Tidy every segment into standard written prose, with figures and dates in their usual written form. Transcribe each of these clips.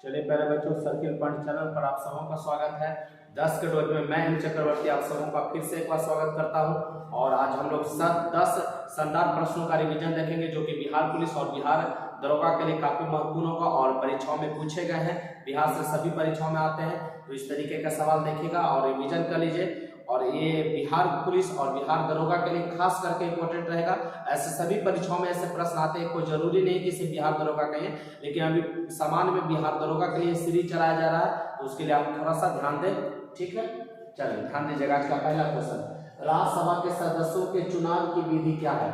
चलिए पहले बच्चों, सर्किल पॉइंट चैनल पर आप सबों का स्वागत है। 10 के डोज में मैं एम चक्रवर्ती आप सबों का फिर से एक बार स्वागत करता हूं। और आज हम लोग 10 शानदार प्रश्नों का रिवीजन देखेंगे जो कि बिहार पुलिस और बिहार दरोगा के लिए काफी महत्वपूर्ण होगा और परीक्षाओं में पूछे गए हैं। बिहार से सभी परीक्षाओं में आते हैं, तो इस तरीके का सवाल देखिएगा और रिवीजन कर लीजिए। और ये बिहार पुलिस और बिहार दरोगा के लिए खास करके इंपॉर्टेंट रहेगा। ऐसे सभी परीक्षाओं में ऐसे प्रश्न आते हैं, कोई जरूरी नहीं कि सिर्फ बिहार दरोगा का ही, लेकिन अभी सामान्य में बिहार दरोगा के लिए सीरीज चलाया जा रहा है, तो उसके लिए आप थोड़ा सा ध्यान दें। ठीक है, चलिए ध्यान दीजिएगा। आज का पहला क्वेश्चन, राज्यसभा के सदस्यों के चुनाव की विधि क्या है?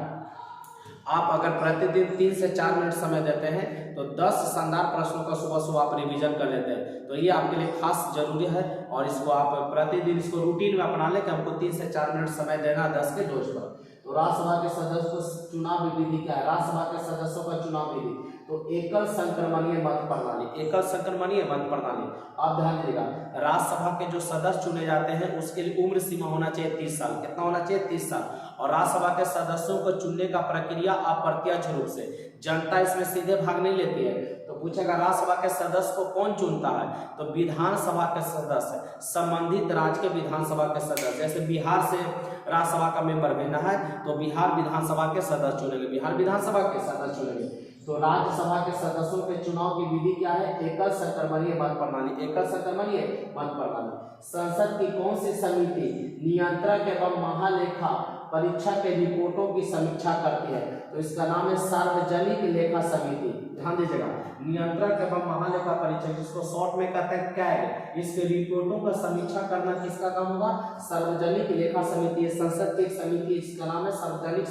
आप अगर प्रतिदिन 3 से 4 मिनट समय देते हैं तो 10 शानदार प्रश्नों का सुबह सुबह आप रिवीजन कर लेते हैं, तो ये आपके लिए खास जरूरी है। और इसको आप प्रतिदिन इसको रूटीन में अपना लें कि हमको 3 से 4 मिनट समय देना 10 के डोज पर। तो राज्यसभा के सदस्यों को चुनाव विधि क्या है? राज्यसभा के सदस्यों का चुनाव विधि तो एकल संक्रमणीय मत प्रणाली, एकल संक्रमणीय मत प्रणाली। आप ध्यान दीजिएगा, राज्यसभा के जो सदस्य चुने जाते हैं उसके लिए उम्र सीमा होना चाहिए 30 साल। कितना होना चाहिए? 30 साल। और राज्यसभा के सदस्यों को चुनने का प्रक्रिया अप्रत्यक्ष रूप से, जनता इसमें सीधे भाग नहीं लेती है। तो पूछेगा राज्यसभा के सदस्य को कौन चुनता है? तो विधानसभा के सदस्य, संबंधित राज्य के विधानसभा के सदस्य। जैसे बिहार से राज्यसभा का मेंबर बनना है तो बिहार विधानसभा के सदस्य चुनेंगे, बिहार विधानसभा के सदस्य चुनेंगे। तो राज्यसभा के सदस्यों के चुनाव की विधि क्या है? एकल संक्रमणीय मत प्रणाली, एकल संक्रमणीय मत प्रणाली। संसद की कौन सी समिति नियंत्रक एवं महालेखा परीक्षा के रिपोर्टों की समीक्षा करती है? तो इसका नाम है सार्वजनिक लेखा समिति। ध्यान दीजिएगा, नियंत्रक एवं महालेखा परीक्षा, जिसको शॉर्ट में कहते हैं कैग, इसके रिपोर्टों का समीक्षा करना किसका काम होगा? सार्वजनिक लेखा समिति। संसद की एक समिति, इसका नाम है सार्वजनिक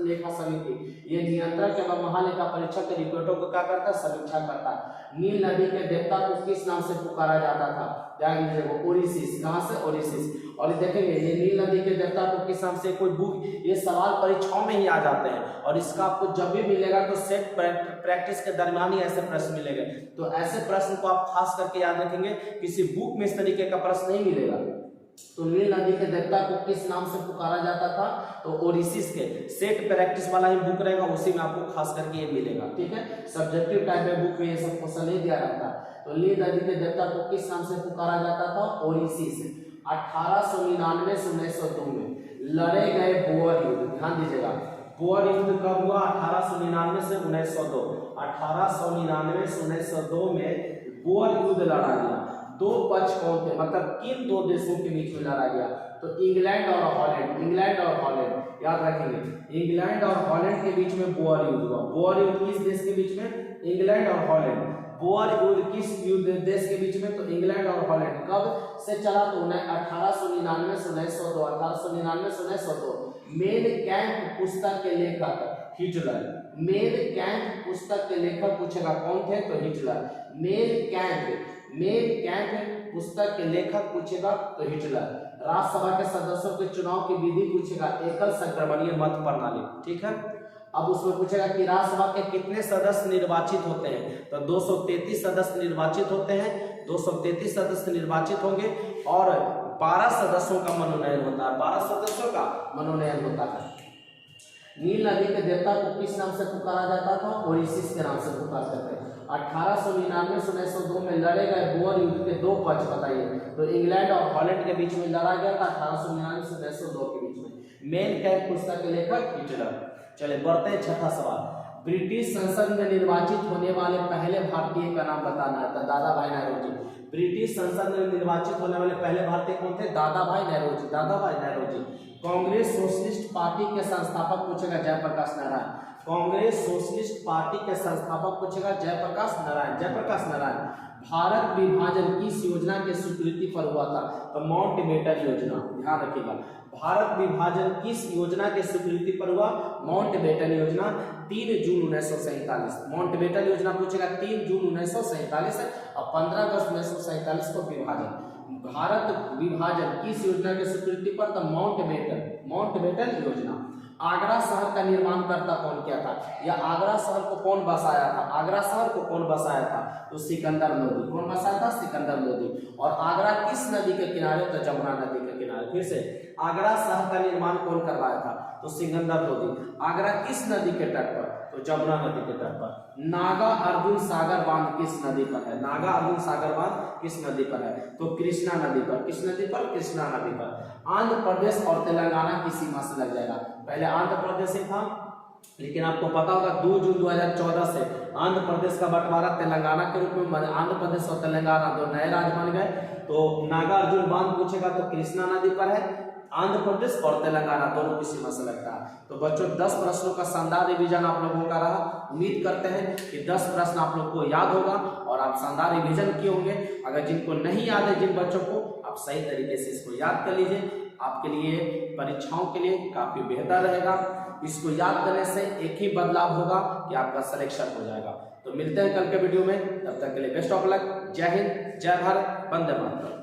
लेखा समिति। ये नियंत्रक एवं महालेखा परीक्षा के रिपोर्टों को क्या करता है? समीक्षा करता है। नील नदी के देवता को किस नाम से पुकारा जाता था? ओरिसिस। कहां से? ओरिसिस। और देखेंगे ये नील नदी के देवता को किस नाम से, कोई बुक, ये सवाल परीक्षाओं में ही आ जाते हैं और इसका आपको जब भी मिलेगा तो सेट प्रैक्टिस के दरमियान ही ऐसे प्रश्न मिलेंगे। तो ऐसे प्रश्न को आप खास करके याद रखेंगे, किसी बुक में इस तरीके का प्रश्न नहीं मिलेगा। तो नील नदी के देवता को किस नाम से पुकारा जाता था? तो ओरिसिस के। सेट प्रैक्टिस वाला ही बुक रहेगा, उसी में आपको खास करके ये मिलेगा। ठीक है, सब्जेक्टिव टाइप में बुक में ये सब क्वेश्चन नहीं दिया रहता। तो नील नदी के देवता को किस नाम से पुकारा जाता था? ओरिसिस। 1899 से 1902 में लड़े गए बोअर युद्ध। ध्यान दीजिएगा, बोअर युद्ध कब हुआ? 1899 से 1902। 1899 से 1902 में बोअर युद्ध लड़ा गया। दो पक्ष कौन थे, मतलब किन दो देशों के बीच में लड़ा गया? तो इंग्लैंड और हॉलैंड, इंग्लैंड और हॉलैंड। याद रखेंगे, इंग्लैंड और हॉलैंड के बीच में बोअर युद्ध हुआ। बोअर युद्ध किस देश के बीच में? इंग्लैंड और हॉलैंड। बोअर युद्ध किस युद्ध देश के बीच में? तो इंग्लैंड और हॉलैंड। कब से चला? तो 1899 से 1902। 1899 से 1902। मेन कैंप पुस्तक के लेखक हिटलर। मेन कैंप पुस्तक के लेखक पूछेगा कौन थे? तो हिटलर। मेन कैंप पुस्तक के लेखक पूछेगा तो हिटलर। राज्यसभा के सदस्यों के चुनाव की विधि पूछेगा एकल संक्रमणीय मत प्रणाली। ठीक है, अब उसमें पूछेगा कि राज्यसभा के कितने सदस्य निर्वाचित होते हैं? तो 233 सदस्य निर्वाचित होते हैं, 233 सदस्य निर्वाचित होंगे और 12 सदस्यों का मनोनयन होता है, 12 सदस्यों का मनोनयन होता है। नील नदी के देवता को किस नाम से पुकारा जाता था? ओरिसिस के नाम से पुकारते थे। 1899 से 1902 में लड़े गए बोअर युद्ध के दो पक्ष बताइए? तो इंग्लैंड और हॉलैंड के बीच में लड़ा गया था 1899 से 1902 के बीच में। मेन कैंप पुस्तक के लेखक हिटलर। चलिए बढ़ते हैं, छठा सवाल। ब्रिटिश संसद में निर्वाचित होने वाले पहले भारतीय का नाम बताना है। तो दादा भाई नौरोजी। ब्रिटिश संसद में निर्वाचित होने वाले पहले भारतीय कौन थे? दादा भाई नौरोजी, दादा भाई नौरोजी। कांग्रेस सोशलिस्ट पार्टी के संस्थापक पूछेगा जयप्रकाश नारायण। कांग्रेस सोशलिस्ट पार्टी के संस्थापक पूछेगा जयप्रकाश नारायण, जयप्रकाश नारायण। भारत विभाजन किस योजना के स्वीकृति पर हुआ था? तो माउंटबेटन योजना। ध्यान रखिएगा, भारत विभाजन किस योजना के स्वीकृति पर हुआ? माउंटबेटन योजना। 3 जून 1947। माउंटबेटन योजना पूछेगा 3 जून 1947 और 15 अगस्त 1947 को विभाजन। भारत विभाजन किस योजना के स्वीकृति पर? तो माउंटबेटन योजना। आगरा शहर का निर्माण करता कौन किया था? या आगरा शहर को कौन बसाया था? आगरा शहर को कौन बसाया था? तो सिकंदर लोदी। कौन बसाया था? सिकंदर लोदी। और आगरा किस नदी के किनारे? तो जमुना नदी के किनारे। फिर से, आगरा शहर का निर्माण कौन करवाया था? तो सिकंदर लोदी। आगरा किस नदी के तट पर? तो तो जमुना नदी के तट पर। नागा अर्जुन सागर बांध किस नदी पर है? नागा अर्जुन सागर बांध किस नदी पर है? तो कृष्णा नदी पर। किस नदी पर? कृष्णा नदी पर। आंध्र प्रदेश और तेलंगाना की सीमा से लग जाएगा। पहले आंध्र प्रदेश ही था, लेकिन आपको पता होगा 2 जून 2014 से आंध्र प्रदेश का बंटवारा तेलंगाना के रूप में, आंध्र प्रदेश और तेलंगाना दो नए राज्य बन गए। तो नागा अर्जुन बांध पूछेगा तो कृष्णा नदी पर है। आंध्र प्रदेश और तेलंगाना दोनों की सीमा से लगता है। तो बच्चों 10 प्रश्नों का शानदार रिवीजन आप लोगों का रहा। उम्मीद करते हैं कि 10 प्रश्न आप लोग को याद होगा और आप शानदार रिवीजन किए होंगे। अगर जिनको नहीं याद है, जिन बच्चों को, आप सही तरीके से इसको याद कर लीजिए। आपके लिए परीक्षाओं के लिए काफी बेहतर रहेगा। इसको याद करने से एक ही बदलाव होगा कि आपका सिलेक्शन हो जाएगा। तो मिलते हैं कल के वीडियो में, तब तक के लिए बेस्ट ऑफ लक। जय हिंद, जय भारत, वंदे मातरम।